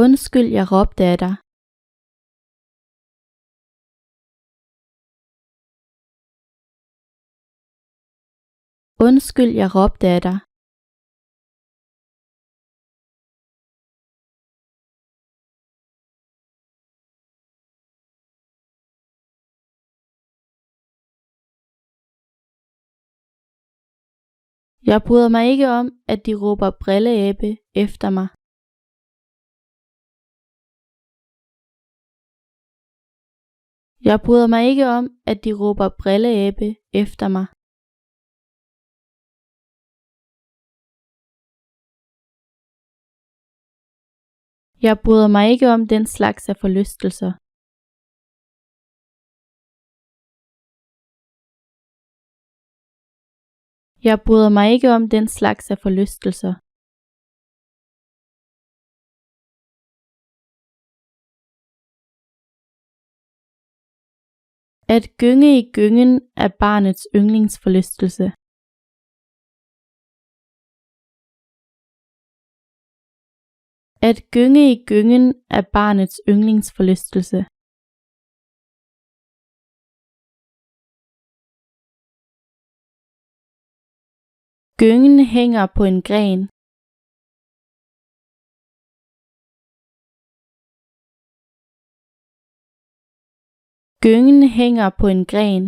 Undskyld, jeg råbte af dig. Undskyld, jeg råbte af dig. Jeg bryder mig ikke om, at de råber brilleæbe efter mig. Jeg bryder mig ikke om, at de råber brilleæbe efter mig. Jeg bryder mig ikke om den slags af forlystelser. Jeg bryder mig ikke om den slags af forlystelser. At gynge i gyngen er barnets yndlingsforlystelse. At gynge i gyngen er barnets yndlingsforlystelse. Gyngen hænger på en gren. Gyngen hænger på en gren.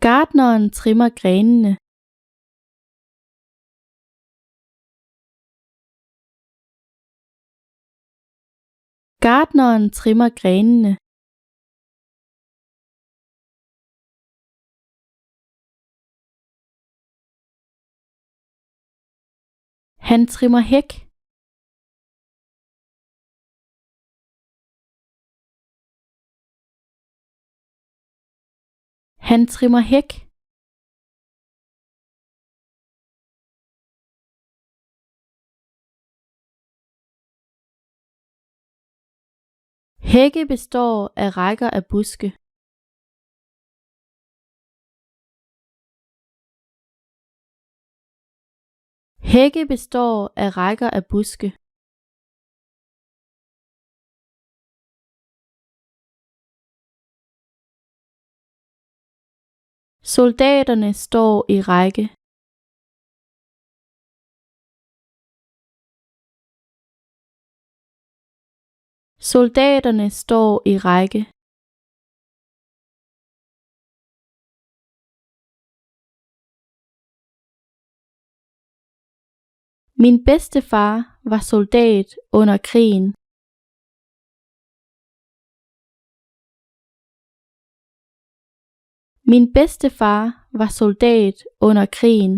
Gartneren trimmer grenene. Gartneren trimmer grenene. Han trimmer hæk. Han trimmer hæk. Hække består af rækker af buske. Hække består af rækker af buske. Soldaterne står i række. Soldaterne står i række. Min bedstefar var soldat under krigen. Min bedstefar var soldat under krigen.